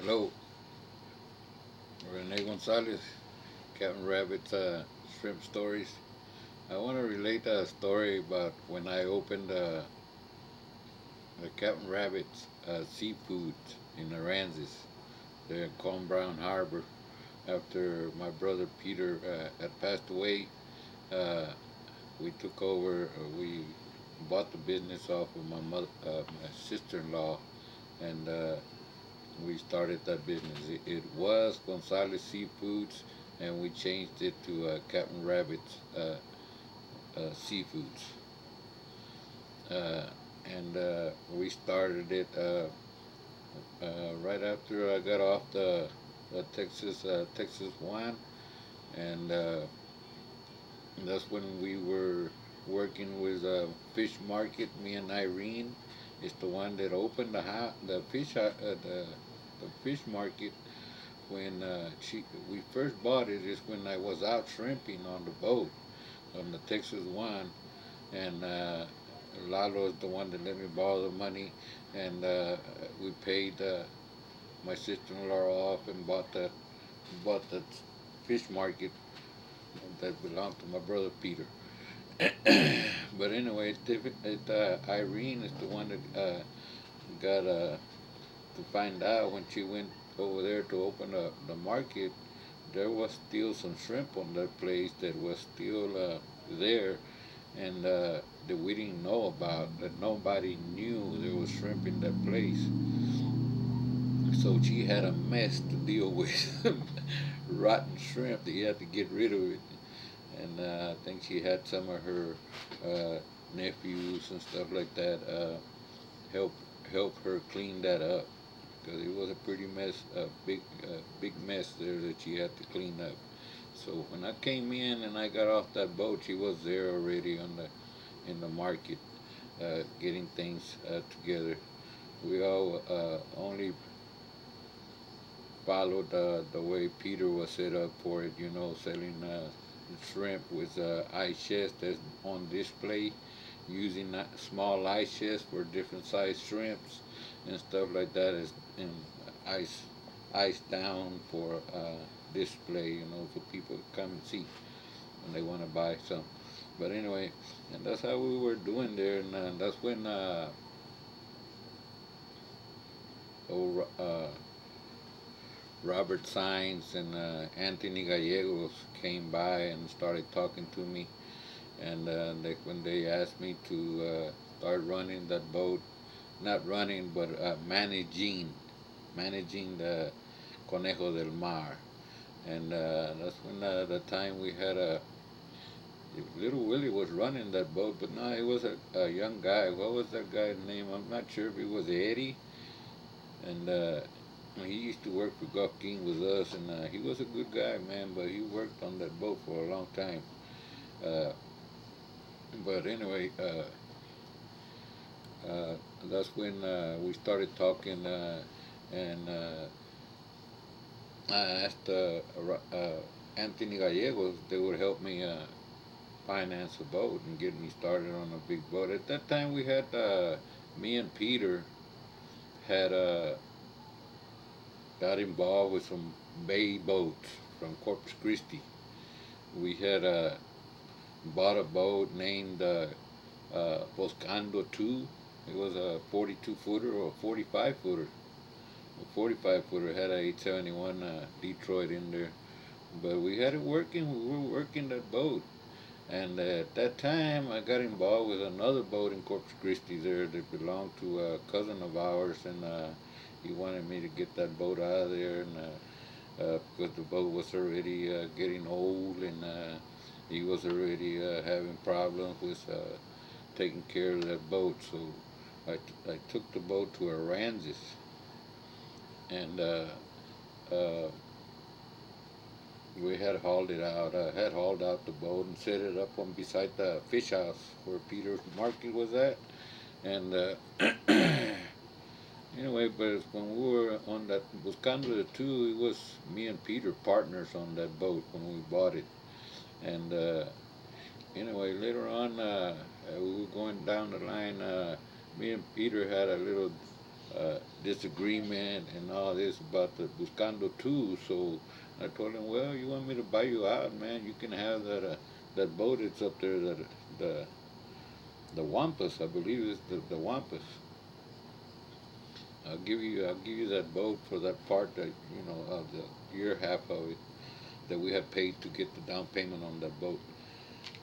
Hello, Rene Gonzalez, Captain Rabbit's Shrimp Stories. I want to relate a story about when I opened the Captain Rabbit's Seafood in Aransas, there in Conn Harbor. After my brother Peter had passed away, uh, we took over. We bought the business off of my sister-in-law, and we started that business. It was Gonzalez Seafoods, and we changed it to Captain Rabbit's Seafoods. Uh, and we started it right after I got off the Texas one, and that's when we were working with Fish Market. Me and Irene is the one that opened the fish market. When we first bought it is when I was out shrimping on the boat on the Texas one, and Lalo is the one that let me borrow the money, and we paid my sister-in-law off and bought the fish market that belonged to my brother Peter. But anyway, Irene is the one that got to find out when she went over there to open the market. There was still some shrimp on that place that was still there, and that we didn't know about, that nobody knew there was shrimp in that place. So she had a mess to deal with, rotten shrimp that you had to get rid of it. And I think she had some of her nephews and stuff like that help help her clean that up, because it was a pretty mess, a big mess there that she had to clean up. So when I came in and I got off that boat, she was there already on the in the market, getting things together. We all only followed the way Peter was set up for it, selling shrimp with ice chests that's on display, using that small ice chests for different size shrimps and stuff like that, as in ice ice down for display, for people to come and see when they want to buy some. But anyway, and that's how we were doing there, and that's when old Robert Sines and Anthony Gallegos came by and started talking to me, and when they asked me to start running that boat, not running but managing the Conejo del Mar, and that's when the time we had a little Willie was running that boat, but no, he was a young guy. What was that guy's name? I'm not sure if it was Eddie, and he used to work for Gulf King with us, and he was a good guy, man. But he worked on that boat for a long time. Uh, but anyway, that's when we started talking, and I asked Anthony Gallegos they would help me finance a boat and get me started on a big boat. At that time, we had me and Peter had got involved with some bay boats from Corpus Christi. We had bought a boat named Boscando 2. It was a 42 footer or a 45 footer. A 45 footer had a 871 Detroit in there. But we had it working. We were working that boat. And at that time, I got involved with another boat in Corpus Christi there that belonged to a cousin of ours, and he wanted me to get that boat out of there, and because the boat was already getting old, and he was already having problems with taking care of that boat. So I took the boat to Aransas, and uh, we had hauled it out. I had hauled out the boat and set it up on beside the fish house where Peter's market was at. And anyway, but when we were on that Buscando the two, it was me and Peter partners on that boat when we bought it. And anyway, later on, we were going down the line. Me and Peter had a little disagreement and all this about the Buscando too. So I told him, well, you want me to buy you out, man? You can have that boat. It's up there, the the Wampas, I believe is the Wampas. I'll give you that boat for that part that of the year half of it that we had paid to get the down payment on that boat.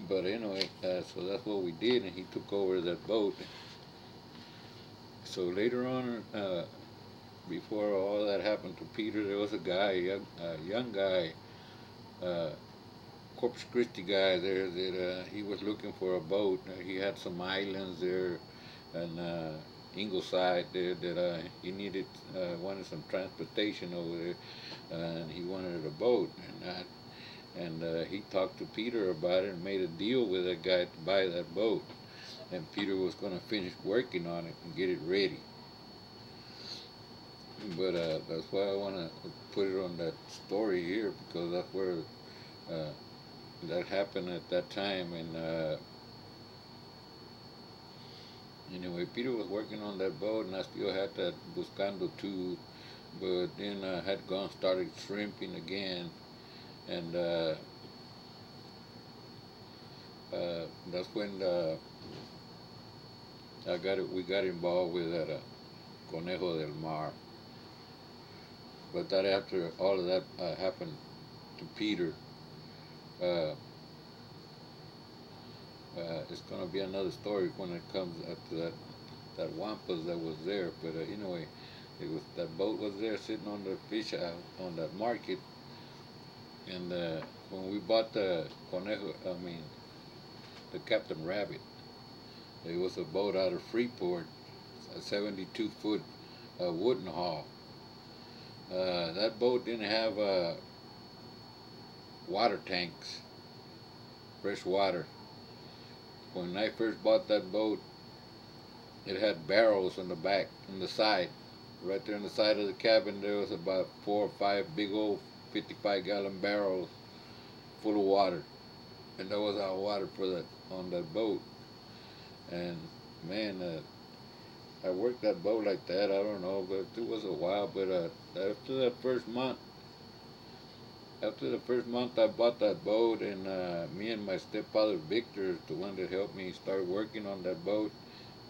But anyway, so that's what we did, and he took over that boat. So later on, before all that happened to Peter, there was a guy, a young guy, uh, Corpus Christi guy there that he was looking for a boat. He had some islands there, and Ingleside there that he needed, wanted some transportation over there, and he wanted a boat. And he talked to Peter about it and made a deal with that guy to buy that boat. And Peter was going to finish working on it and get it ready. But that's why I want to put it on that story here, because that's where uh, that happened at that time. And anyway, Peter was working on that boat, and I still had that Buscando too. But then I had gone started shrimping again, and that's when I got it. We got involved with that Conejo del Mar. But that after all of that happened to Peter, uh, it's gonna be another story when it comes up to that Wampas that was there. But anyway, it was that boat was there sitting on the fish on that market, and when we bought the Conejo, I mean the Captain Rabbit, it was a boat out of Freeport, a 72-foot wooden hull. That boat didn't have water tanks, fresh water. When I first bought that boat, it had barrels on the back, on the side. Right there on the side of the cabin, there was about 4 or 5 big old 55-gallon barrels full of water. And that was our water for that on that boat. And man, I worked that boat like that. I don't know, but it was a while. But after the first month, I bought that boat, and me and my stepfather Victor, the one that helped me start working on that boat,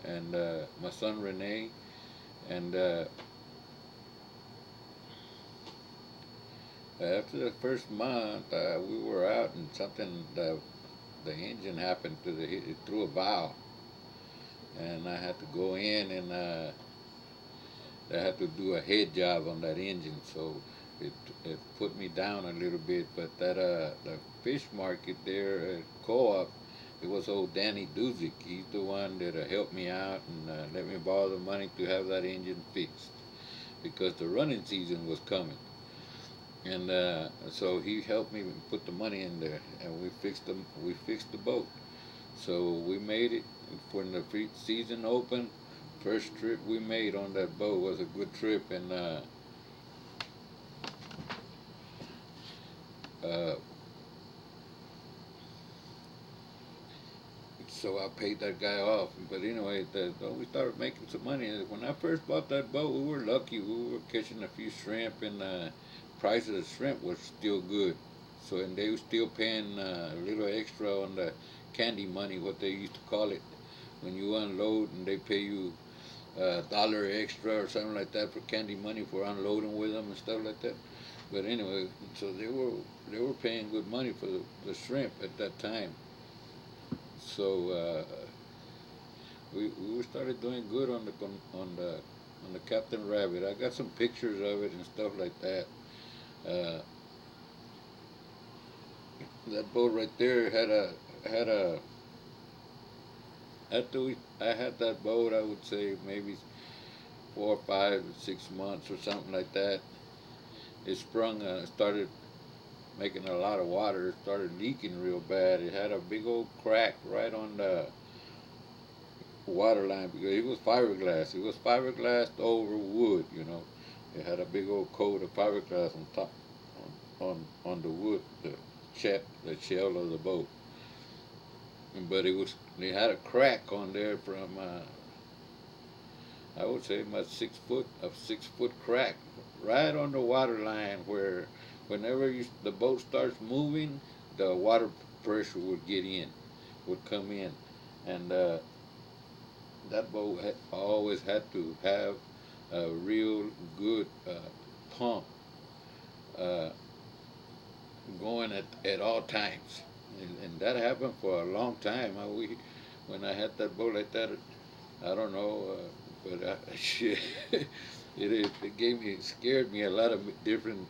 and my son Rene, and after the first month, we were out, and something the engine happened to it threw a valve, and I had to go in and I had to do a head job on that engine, so it put me down a little bit. But that the fish market there at Co-op, it was old Danny Duzick. He's the one that helped me out and let me borrow the money to have that engine fixed, because the running season was coming. And so he helped me put the money in there, and we fixed the boat. So we made it when the season opened. First trip we made on that boat was a good trip, and uh, so I paid that guy off. But anyway, we started making some money. When I first bought that boat, we were lucky. We were catching a few shrimp, and price of the shrimp was still good. So, and they were still paying a little extra on the candy money, what they used to call it, when you unload and they pay you $1 extra or something like that for candy money for unloading with them and stuff like that. But anyway, so they were paying good money for the shrimp at that time. So we started doing good on the Captain Rabbit. I got some pictures of it and stuff like that. Uh, that boat right there had a I had that boat, I would say maybe 4 or 5 or 6 months or something like that. It sprung, started making a lot of water. It started leaking real bad. It had a big old crack right on the water line, because it was fiberglass. It was fiberglass over wood, you know. It had a big old coat of fiberglass on top, on the wood, the shell of the boat. But it had a crack on there from I would say about 6 foot of 6 foot crack right on the water line where whenever the boat starts moving, the water pressure would get in, would come in, and that boat always had to have a real good pump uh, going at all times, and that happened for a long time. When I had that boat like that, I don't know, but shit, it gave me, it scared me a lot of different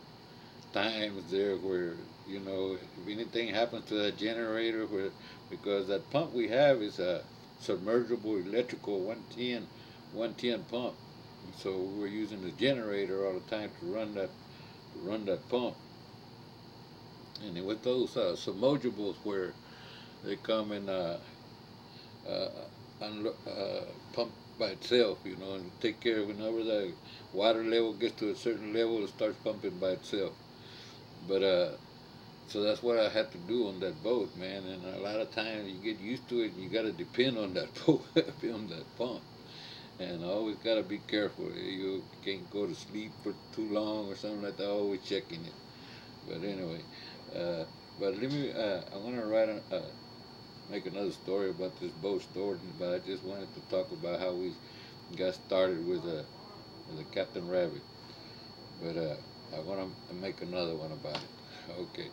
times there where, if anything happens to that generator, where, because that pump we have is a submergible electrical 110 pump, so we're using the generator all the time to run that pump. And with those submersibles where they come in uh, pump by itself, and take care of whenever the water level gets to a certain level, it starts pumping by itself. But so that's what I had to do on that boat, man. And a lot of times you get used to it, and you got to depend on that boat, on that pump, and always got to be careful. You can't go to sleep for too long or something like that. Always checking it. But anyway, uh, but let me. I want to make another story about this boat story, but I just wanted to talk about how we got started with a Captain Rabbit. But I want to make another one about it. Okay.